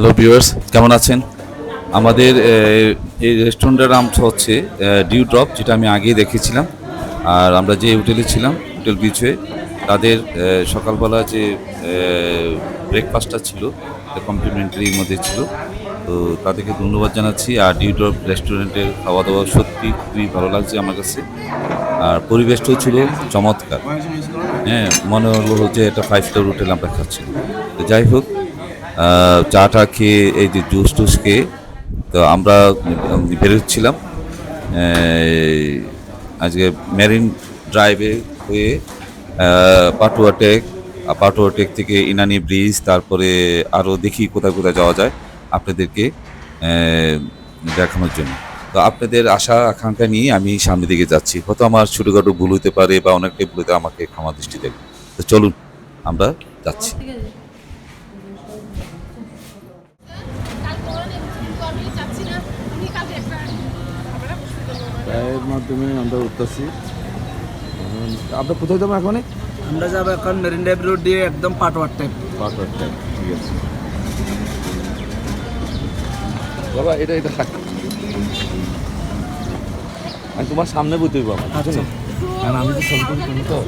Hello viewers, কেমন আছেন? আমাদের এই রেস্টুরেন্টের নাম হচ্ছে ডিউ ড্রপ, যেটা আমি আগেই দেখেছিলাম। আর আমরা যে হোটেলে ছিলাম, হোটেল বিচওয়ে, তাদের সকালবেলা যে ব্রেকফাস্টটা ছিল, এটা কমপ্লিমেন্টারির মধ্যে ছিল। তো তাদেরকে ধন্যবাদ জানাচ্ছি। আর ডিউ ড্রপ রেস্টুরেন্টের খাওয়া দাওয়া সত্যি খুবই ভালো লাগছে আমার কাছে। আর পরিবেশটাও ছিল চমৎকার। হ্যাঁ, মনে হলো যে এটা 5 স্টার হোটেল আমরা খাচ্ছি। তো যাই হোক, চা-টা খেয়ে এই যে জুস-টুস খেয়ে তো আমরা বেরোচ্ছিলাম এই আজকে মেরিন ড্রাইভে হয়ে পাটুয়া টেক, পাটুয়া টেক থেকে ইনানি ব্রিজ, তারপরে আরও দেখি কোথায় কোথায় যাওয়া যায় আপনাদেরকে দেখানোর জন্য। তো আপনাদের আশা আকাঙ্ক্ষা নিয়ে আমি সামনের দিকে যাচ্ছি। হয়তো আমার ছোটোখাটো ভুল হতে পারে বা অনেকটাই ভুল হতে, আমাকে ক্ষমা দৃষ্টি দেবেন। তো চলুন আমরা যাচ্ছি। এর মাধ্যমে আমরা উঠতেছি। আমরা কোথায় যাবো এখন? আমরা যাবো এখন মেরিন ড্রাইভ রোড দিয়ে একদম পাটওয়ার টাইপ। পাটওয়ার টাইপ, ঠিক আছে বাবা। এটা থাক, আমি তোমার সামনে বইতে বাবা। আচ্ছা, কারণ আমি তো ছবি তুলি তো,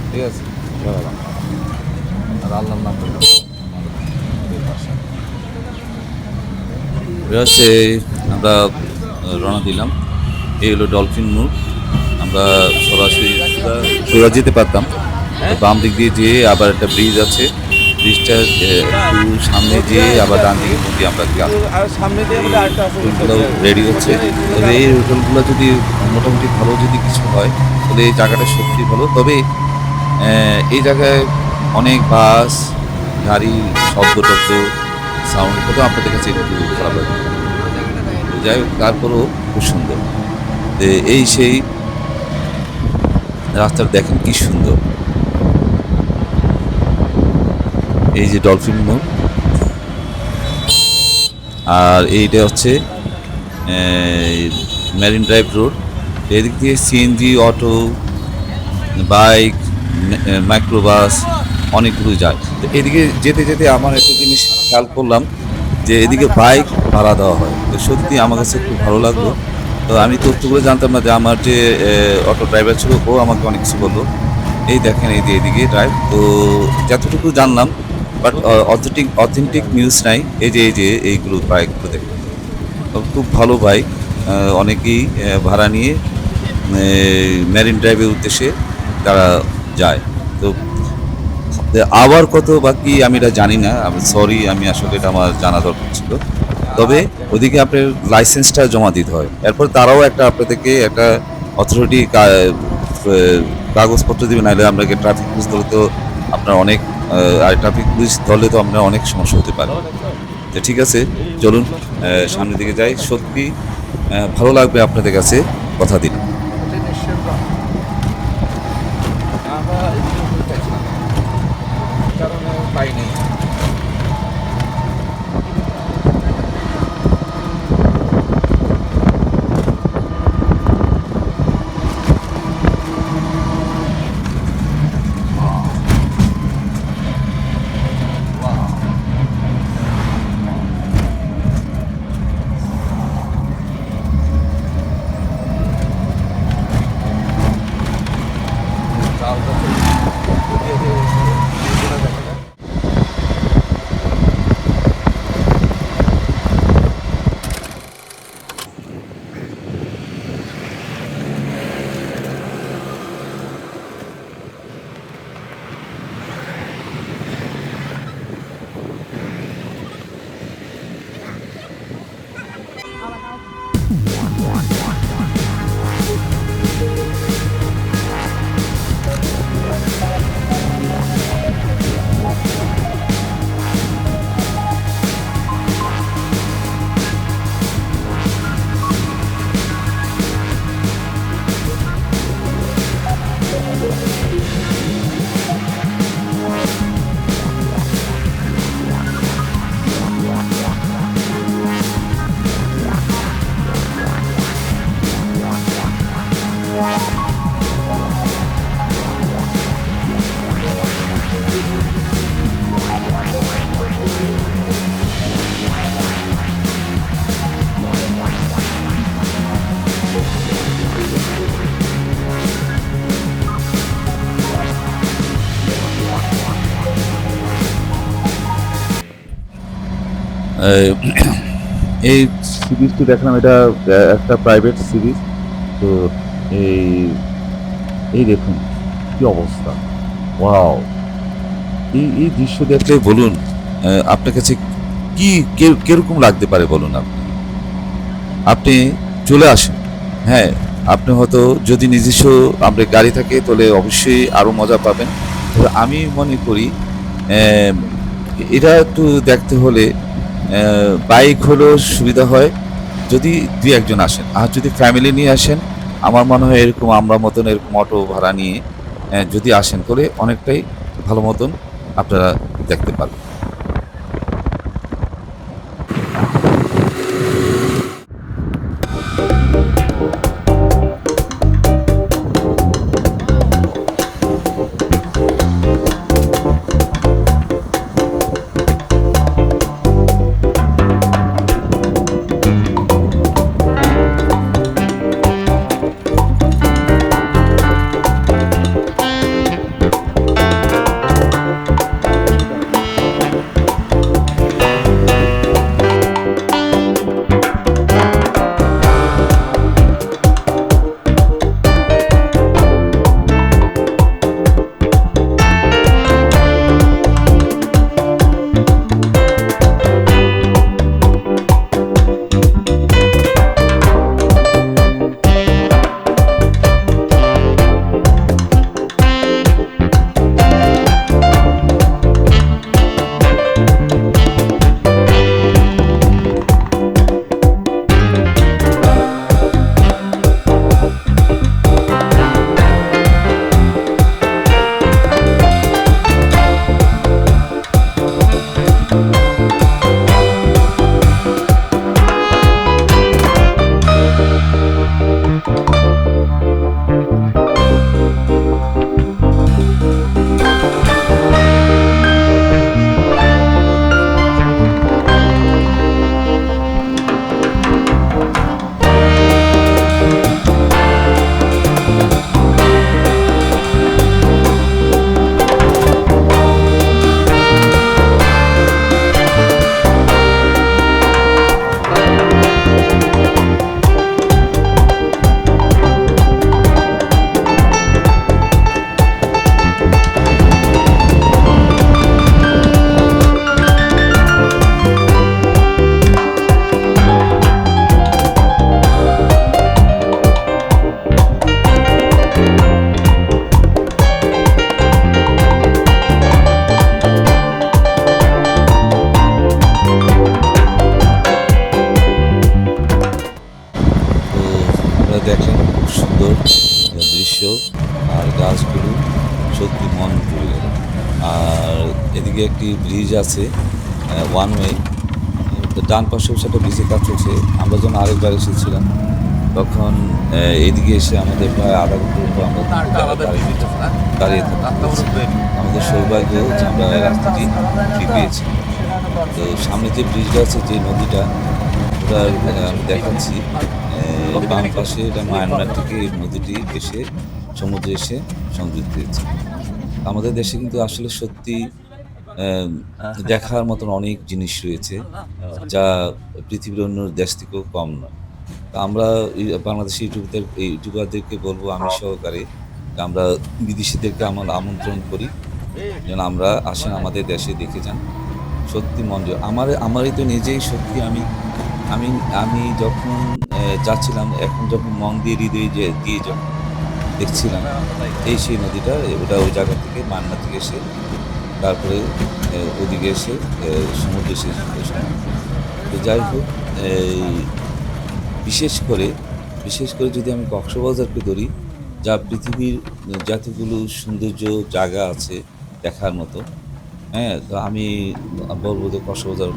ঠিক আছে বাবা। আর আল্লাহর নাম বললাম। হচ্ছে আমরা রওনা দিলাম। এই হলো ডলফিন মোড়। আমরা সরাসরি সোজা যেতে পারতাম, তো বাম দিক দিয়ে যেয়ে আবার একটা ব্রিজ আছে, ব্রিজটা একটু সামনে যেয়ে আবার ডান দিকে মুখে আমরা গেলাম। আর সামনে দিয়ে আমাদের আরেকটা আছে, হোটেলগুলো রেডি হচ্ছে। তবে এই হোটেলগুলো যদি মোটামুটি ভালো যদি কিছু হয়, তাহলে এই জায়গাটা সত্যি ভালো। তবে এই জায়গায় অনেক বাস, গাড়ি, শব্দ টব্দ, সাউন্ড কত আপনাদের কাছে একটু খারাপ লাগে। যাই হোক, তারপরেও খুব সুন্দর। এই সেই রাস্তাটা দেখেন কি সুন্দর। এই যে ডলফিন মোড়, আর এইটা হচ্ছে মেরিন ড্রাইভ রোড। এদিক দিয়ে সিএনজি, অটো, বাইক, মাইক্রোবাস অনেকগুলো যায়। তো এদিকে যেতে যেতে আমার একটা জিনিস খেয়াল করলাম যে এদিকে বাইক ভাড়া দেওয়া হয়। তো সত্যি আমার কাছে খুব ভালো লাগলো। তো আমি তথ্যগুলো জানতাম না, যে আমার যে অটো ড্রাইভার ছিল ও আমাকে অনেক কিছু বললো। এই দেখেন, এই যে এদিকে ড্রাইভ, তো যতটুকু জানলাম, বাট অথেন্টিক নিউজ নাই। এই যে এইগুলো বাইকগুলো দেখুন, খুব ভালো বাইক। অনেকেই ভাড়া নিয়ে মেরিন ড্রাইভের উদ্দেশ্যে তারা যায়। তো আবার কত বাকি আমি এটা জানি না, আমি সরি, আমি আসলে এটা আমার জানা দরকার ছিল। তবে ওদিকে আপনার লাইসেন্সটা জমা দিতে হয়, এরপর তারাও একটা আপনাদেরকে একটা অথরিটি কাগজপত্র দেবে, নাহলে আপনাকে ট্রাফিক পুলিশ ধরলে তো আপনার অনেক আর ট্রাফিক পুলিশ ধরলে তো আপনার অনেক সমস্যা হতে পারে। তো ঠিক আছে, চলুন সামনের দিকে যাই। সত্যি ভালো লাগবে আপনাদের কাছে, কথা দিন। আমরা এদিকে ঘুরতে চাইছিলাম, কারণে পাই নেই। এই এই সিরিজটি দেখলাম, এটা একটা প্রাইভেট সিরিজ। তো এই এই দেখুন কি অবস্থা, ওয়াও! এই দৃশ্য দেখলে বলুন আপনার কাছে কি কিরকম লাগতে পারে বলুন আপনি? আপনি চলে আসেন। হ্যাঁ, আপনি হয়তো যদি নিজস্ব আপনার গাড়ি থাকে তাহলে অবশ্যই আরো মজা পাবেন। তবে আমি মনে করি অ্যাম এটা একটু দেখতে হলে বাইক হলেও সুবিধা হয় যদি ২-১ জন আসেন। আর যদি ফ্যামিলি নিয়ে আসেন, আমার মনে হয় এরকম আমরা মতন এরকম অটো ভাড়া নিয়ে যদি আসেন তাহলে অনেকটাই ভালো মতন আপনারা দেখতে পারবেন। তো আপনারা দেখেন খুব সুন্দর দৃশ্য, আর গাছগুলো সত্যি মন জুড়ে গেল। আর এদিকে একটি ব্রিজ আছে, ওয়ান ওয়ে। ডান পাশেও সেটা ব্রিজের কাজ চলছে। আমরা যখন আরেকবার এসেছিলাম তখন এদিকে এসে আমাদের প্রায় আধা ঘন্টার উপর আমরা দাঁড়িয়ে থাকতে হয়েছে। আমাদের সৌভাগ্য যে আমরা রাস্তাটি ফ্রি পেয়েছি। তো সামনে যে ব্রিজটা আছে, যে নদীটা, ওটা আমি দেখাচ্ছি। বাম পাশে এটা মায়ানমার থেকে এই নদীটি এসে সমুদ্রে এসে সংযুক্ত হয়েছে। আমাদের দেশে কিন্তু আসলে সত্যি আম দেখার মতন অনেক জিনিস রয়েছে, যা পৃথিবীর অন্য দেশ থেকেও কম নয়। তো আমরা বাংলাদেশি ইউটিউবারদেরকে বলবো, আমি সহকারে, আমরা বিদেশিদেরকে আমন্ত্রণ করি যেন আমরা আসেন আমাদের দেশে দেখে যান। সত্যি মন জোড়া। আমারই তো নিজেই সত্যি আমি আমি আমি যখন যাচ্ছিলাম, এখন যখন মন দিয়ে হৃদয় দিয়ে যখন দেখছিলাম, এই সেই নদীটা, ওটা ওই জায়গা থেকে মান্না থেকে এসে তারপরে ওদিকে এসে সমুদ্রে শেষ হয়েছে। তো যাই হোক, এই বিশেষ করে যদি আমি কক্সবাজারকে ধরি, যা পৃথিবীর যতগুলো সৌন্দর্য জায়গা আছে দেখার মতো, হ্যাঁ? তো আমি বলব যে কক্সবাজার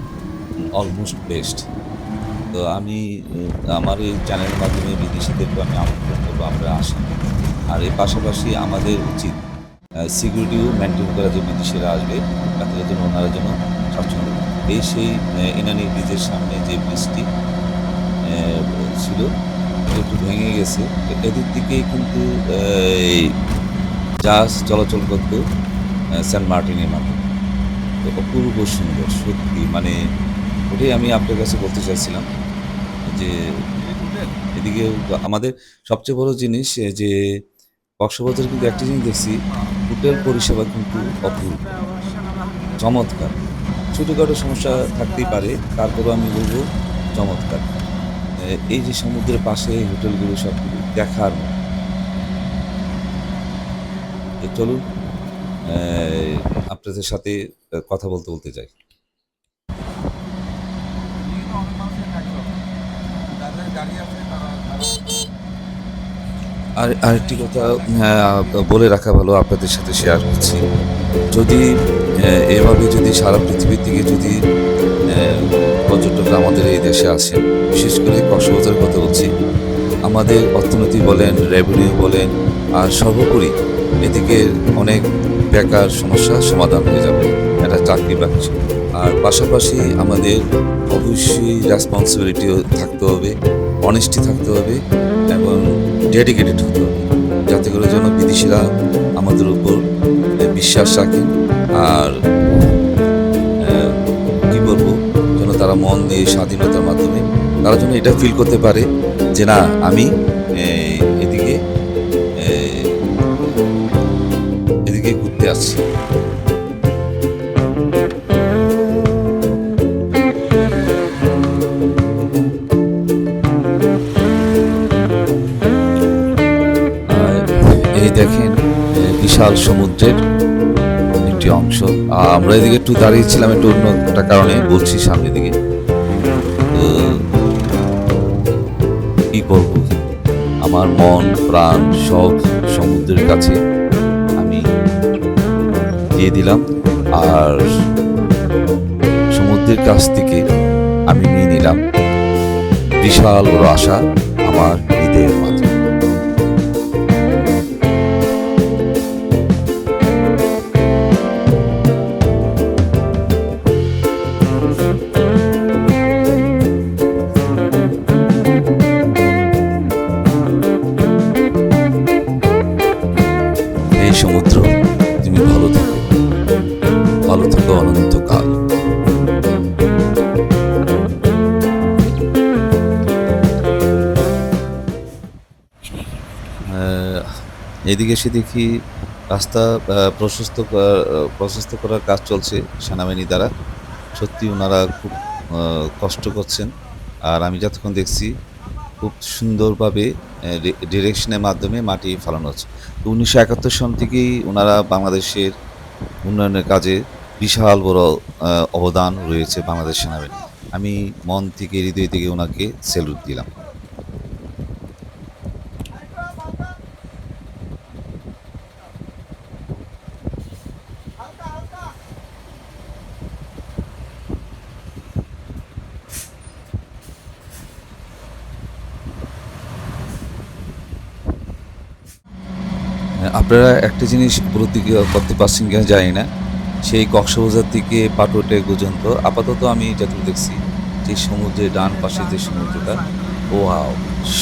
অলমোস্ট বেস্ট। তো আমি আমার এই চ্যানেলের মাধ্যমে বিদেশিদেরকে আমি আমন্ত্রণ করবো, আপনারা আসেন। আর এর পাশাপাশি আমাদের উচিত সিকিউরিটিও মেনটেন করা, যে বিদেশিরা আসবে তাদের জন্য, ওনারা যেন স্বচ্ছন্দ। এই সেই ইনানি ব্রিজের সামনে যে ব্রিজটি ছিল, এটা একটু ভেঙে গেছে। এদিক থেকেই কিন্তু এই জাহাজ চলাচল করত সেন্ট মার্টিনের মাধ্যমে। তো অপূর্ব সুন্দর সত্যি, মানে ওটাই আমি আপনার কাছে বলতে চাইছিলাম যে এদিকে আমাদের সবচেয়ে বড় জিনিস যে কক্সবাজারে কিন্তু একটা জিনিস দেখছি, হোটেল পরিষেবা কিন্তু অপূর্ব, চমৎকার। ছোটোখাটো সমস্যা থাকতেই পারে, তারপরেও আমি বলবো চমৎকার। এই যে সমুদ্রের পাশে হোটেলগুলো সবগুলো দেখার মতো। তো চলুন আপনাদের সাথে কথা বলতে বলতে যাই। আর আরেকটি কথা বলে রাখা ভালো, আপনাদের সাথে শেয়ার করছি। যদি এভাবে যদি সারা পৃথিবী থেকে যদি পর্যটকরা আমাদের এই দেশে আসেন, বিশেষ করে কক্সবাজারের কথা বলছি, আমাদের অর্থনীতি বলেন, রেভিনিউ বলেন, আর সর্বোপরি এদিকে অনেক বেকার সমস্যার সমাধান হয়ে যাবে, একটা চাকরি বাকরি। আর পাশাপাশি আমাদের অবশ্যই রেসপন্সিবিলিটিও থাকতে হবে, অনেস্টি থাকতে হবে এবং ডেডিকেটেড হতে হবে, যাতে করে যেন বিদেশিরা আমাদের উপর বিশ্বাস রাখেন। আর কি বলবো, যেন তারা মন দিয়ে স্বাধীনতার মাধ্যমে তারা যেন এটা ফিল করতে পারে যে না, আমি এদিকে এদিকে ঘুরতে আসছি। আর এই দেখেন বিশাল সমুদ্রের একটি অংশ। আমরা এদিকে একটু দাঁড়িয়েছিলাম একটু অন্য একটা কারণে, বলছি সামনের দিকে। তো কি করব, আমার মন প্রাণ সব সমুদ্রের কাছে আমি দিয়ে দিলাম। আর সমুদ্রের কাছ থেকে আমি নিয়ে নিলাম বিশাল বড় আশা আমার হৃদয়ের মাঝে। এই সমুদ্র, তুমি ভালো থেকো, ভালো থেকো অনন্তকাল। এদিকে এসে দেখি রাস্তা প্রশস্ত করার কাজ চলছে সেনাবাহিনী দ্বারা। সত্যি ওনারা খুব কষ্ট করছেন। আর আমি যতক্ষণ দেখছি খুব সুন্দরভাবে ডিরেকশনের মাধ্যমে মাটি ফালানো হচ্ছে। তো 1971 সন থেকেই ওনারা বাংলাদেশের উন্নয়নের কাজে বিশাল বড় অবদান রয়েছে বাংলাদেশ সেনাবাহিনী। আমি মন থেকে হৃদয় থেকে ওনাকে স্যালুট দিলাম। আপনারা একটা জিনিস উপলব্ধি করতে পারছেন কিনা জানি না, সেই কক্সবাজার থেকে পাটুয়াটে পর্যন্ত আপাতত আমি যতটুকু দেখছি যে সমুদ্রের ডান পাশে যে সমুদ্রটা, ওয়াও,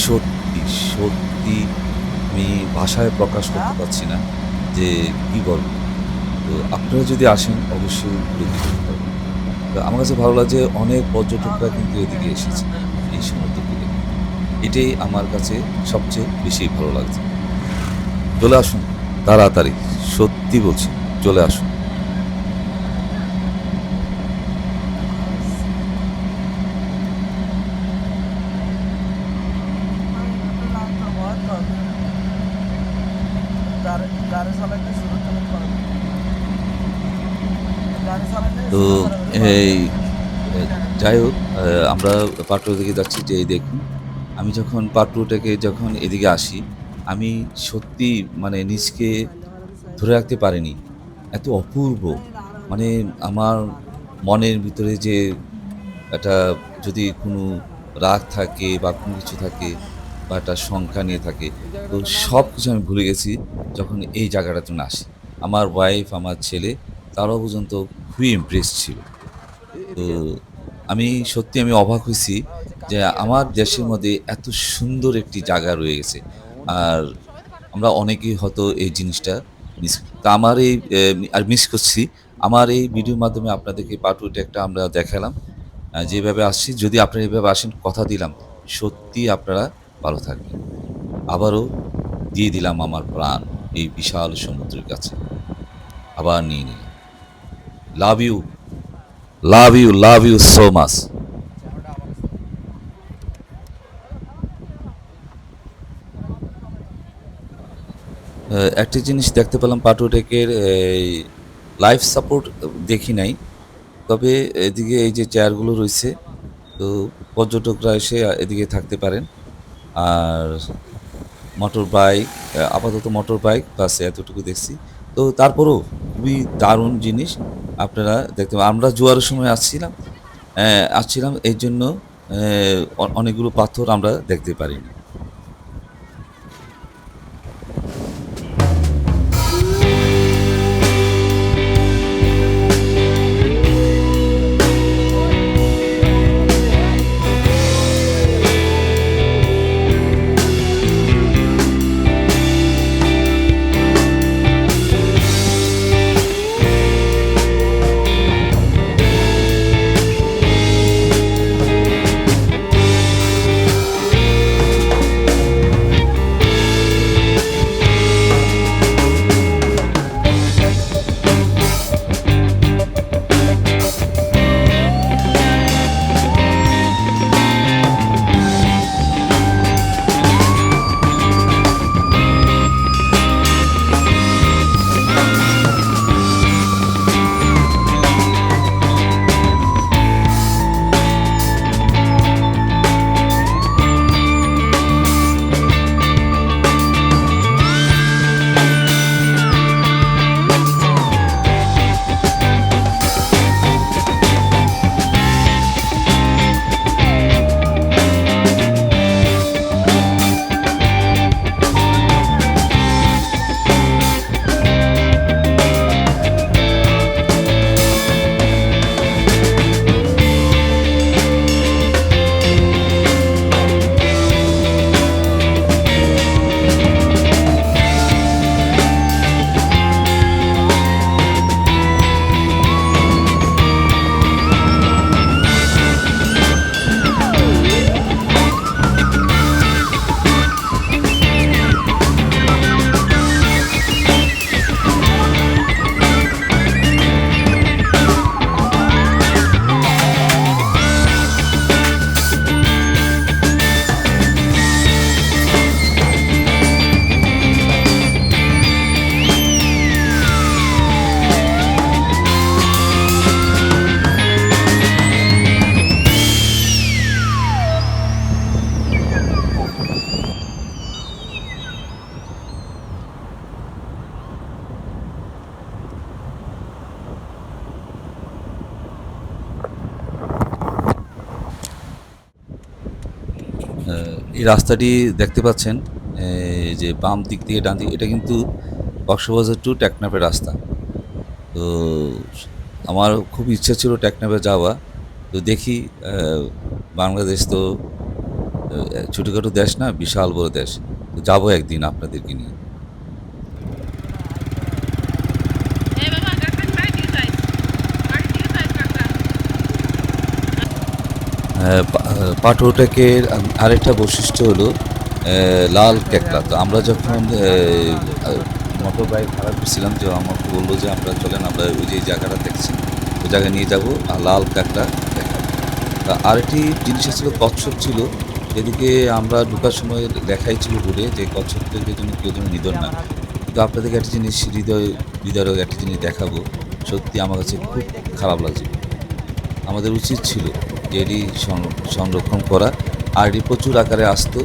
সত্যি সত্যি আমি ভাষায় প্রকাশ করতে পারছি না যে কী বলবো। তো আপনারা যদি আসেন অবশ্যই উপলব্ধি করতে পারবেন। তো আমার কাছে ভালো লাগছে অনেক পর্যটকরা কিন্তু এদিকে এসেছে এই সমুদ্র থেকে, এটাই আমার কাছে সবচেয়ে বেশি ভালো লাগছে। চলে আসুন তাড়াতাড়ি, সত্যি বলছি, চলে আসুন। তো এই যাই হোক, আমরা পাটুয়া দিকে যাচ্ছি, যে এই দেখুন আমি যখন পাটুয়া থেকে যখন এদিকে আসি, আমি সত্যি মানে নিজকে ধরে রাখতে পারিনি। এত অপূর্ব, মানে আমার মনের ভিতরে যে একটা যদি কোনো রাগ থাকে বা কোনো কিছু থাকে বা একটা শঙ্কা নিয়ে থাকে, তো সব কিছু আমি ভুলে গেছি যখন এই জায়গাটার জন্য আসি। আমার ওয়াইফ, আমার ছেলে, তারাও পর্যন্ত খুবই ইমপ্রেস ছিল। তো আমি অবাক হইছি যে আমার দেশের মধ্যে এত সুন্দর একটি জায়গা রয়ে গেছে। আর আমরা অনেকেই হয়তো এই জিনিসটা মিস, তা আমার মিস করছি। আমার এই ভিডিওর মাধ্যমে আপনাদেরকে পাটুইটা একটা আমরা দেখালাম। যেভাবে আসছি যদি আপনারা এভাবে আসেন কথা দিলাম সত্যি আপনারা ভালো থাকবেন। আবারও দিয়ে দিলাম আমার প্রাণ এই বিশাল সমুদ্রের কাছে। আবার নিয়ে নিলাম। Love you, love you so much. একটা জিনিস দেখতে পেলাম পাটুটেকের এই লাইফ সাপোর্ট দেখি নাই। তবে এদিকে এই যে চেয়ারগুলো রইছে, তো পর্যটকরা এসে এদিকে থাকতে পারেন। আর মোটর বাইক, আপাতত মোটর বাইক বাস এতটুকু দেখছি। তো তারপরেও খুবই দারুণ জিনিস আপনারা দেখতে আমরা জোয়ারের সময় আসছিলাম এইজন্য অনেকগুলো পাথর আমরা দেখতে পারিনি। এই রাস্তাটি দেখতে পাচ্ছেন, এই যে বাম দিক থেকে ডান দিক, এটা কিন্তু কক্সবাজার টু টেকনাফের রাস্তা। তো আমার খুব ইচ্ছা ছিল টেকনাফে যাওয়া। তো দেখি, বাংলাদেশ তো ছোটোখাটো দেশ না, বিশাল বড় দেশ। তো যাবো একদিন আপনাদেরকে নিয়ে। পাটুটেকের আরেকটা বৈশিষ্ট্য হলো লাল কাঁকড়া। তো আমরা যখন মোটর বাইক ভাড়া করছিলাম, যে আমাকে বললো যে আমরা চলেন, আমরা ওই যে জায়গাটা দেখছি ওই জায়গায় নিয়ে যাবো আর লাল কাঁকড়া দেখাবো। তা আরেকটি জিনিস ছিল, কচ্ছপ ছিল। এদিকে আমরা ঢোকার সময় লেখাই ছিল বোর্ডে যে কচ্ছপদেরকে জন্য কেউ যেন নিধন না। কিন্তু আপনাদেরকে একটা জিনিস হৃদয়ের একটা জিনিস দেখাবো, সত্যি আমার কাছে খুব খারাপ লাগছে। আমাদের উচিত ছিল যে এটি সংরক্ষণ করা, আর এটি প্রচুর আকারে আসতো।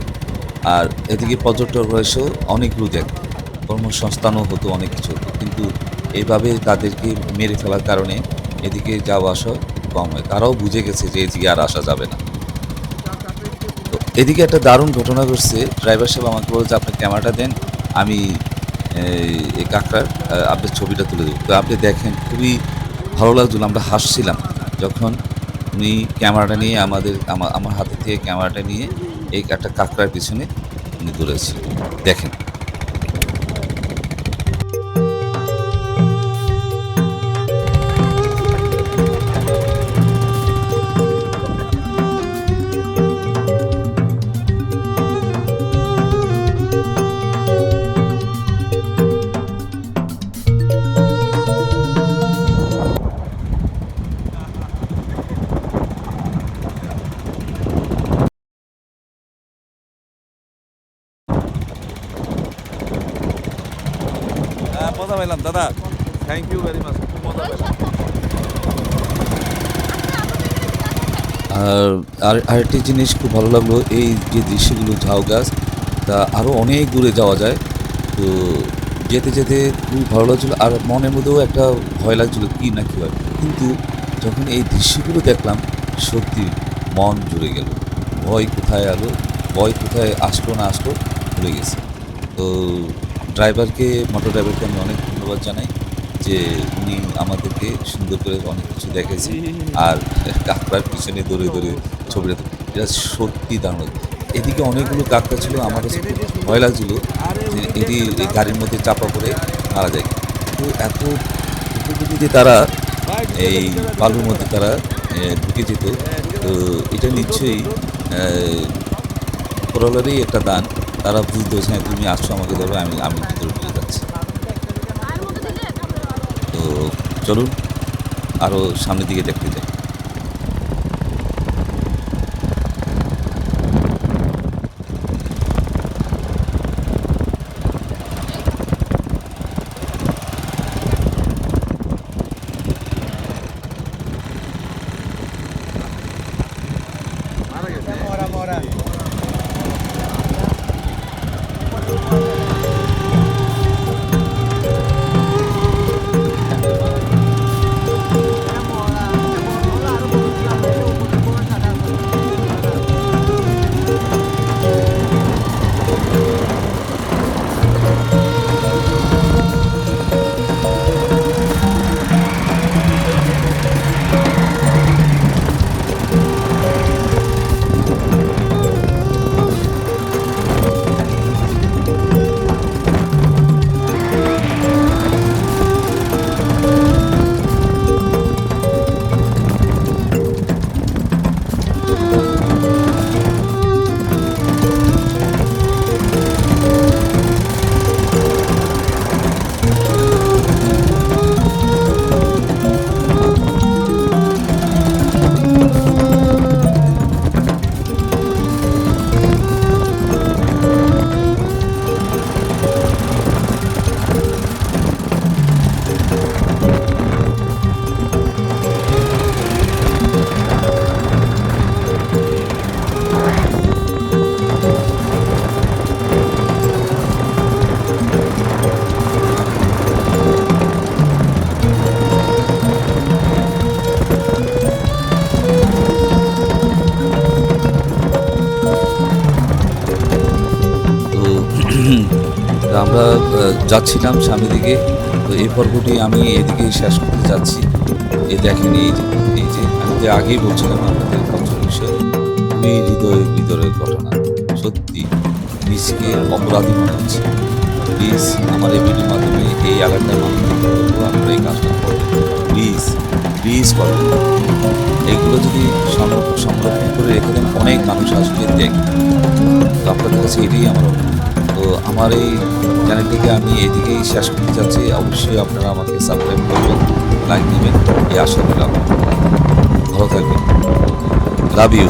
আর এদিকে পর্যটকরা এসেও অনেকগুলো দেখত, কর্মসংস্থানও হতো, অনেক কিছু হতো। কিন্তু এইভাবে তাদেরকে মেরে ফেলার কারণে এদিকে যাওয়া আসা কম হয়। তারাও বুঝে গেছে যে এদিকে আর আসা যাবে না। তো এদিকে একটা দারুণ ঘটনা ঘটছে। ড্রাইভার সাহেব আমাকে বলে যে আপনি ক্যামেরাটা দেন, আমি এই কাঁকড়ার আপনার ছবিটা তুলে দেবো। তো আপনি দেখেন, খুবই ভালো লাগছিল, আমরা হাসছিলাম যখন উনি ক্যামেরাটা নিয়ে আমার হাতে থেকে ক্যামেরাটা নিয়ে এই একটা কাঁকড়ার পিছনে উনি দৌড়েছিল। দেখেন। মজা পাইলাম দাদা, থ্যাংক ইউ ভেরি মাচ, খুব মজা পাইলাম। আর আরেকটি জিনিস খুব ভালো লাগলো, এই যে দৃশ্যগুলো ঝাউ গাছ, তা আরও অনেক দূরে যাওয়া যায়। তো যেতে যেতে খুব ভালো লাগছিলো, আর মনের মধ্যেও একটা ভয় লাগছিলো কী না কী হয়, কিন্তু যখন এই দৃশ্যগুলো দেখলাম সত্যি মন জুড়ে গেল। ভয় কোথায় এলো, ভয় কোথায় আসলো না আসলো ভুলে গেছি। তো মোটর ড্রাইভারকে আমি অনেক ধন্যবাদ জানাই যে উনি আমাদেরকে সুন্দর করে অনেক কিছু দেখাইছেন। আর কাঁকড়ার পিছনে দৌড়ে দৌড়ে ছবিটা এটা সত্যি দারুণ। এদিকে অনেকগুলো কাঁকড়া ছিল, আমার কাছে খুব ভয় লাগছিল যে এটি এই গাড়ির মধ্যে চাপা পড়ে মারা যায়। তো এত দ্রুতগতিতে তারা এই বালুর মধ্যে তারা ঢুকে যেত। তো এটা নিশ্চয়ই উপরওয়ালারই একটা দান। তারা বুঝতো যে হ্যাঁ, তুমি আসছো আমাকে ধরো, আমি ভিতরে ঢুকে যাচ্ছি। তো চলুন আরও সামনের দিকে দেখতে যাই। তো আমরা যাচ্ছিলাম সামনের দিকে। তো এই পর্বটি আমি এদিকে শেষ করতে যাচ্ছি। এই দেখেন, এই যে আমি যে আগেই বলছিলাম আপনাদের কচ্ছপের বিষয়ে, খুবই হৃদয়ের ঘটনা। সত্যি নিজকে অপরাধী মনে হচ্ছে। প্লিজ আমার এই ভিডিওর মাধ্যমে এই এলাকার মানুষদেরকে বলবো, আপনারা এই কাজটা করবেন, প্লিজ করবেন। এগুলো যদি সংরক্ষণ করে রেখে দেন, অনেক মানুষ আসবে দেখবে। তো আপনাদের কাছে এটাই আমার অনুরোধ। তো আমার এই চ্যানেলটিকে আমি এদিকেই শেষ করতে চাচ্ছি। অবশ্যই আপনারা আমাকে সাবস্ক্রাইব করবেন, লাইক দেবেন, এই আশা রইল। ভালো থাকবেন। Love you.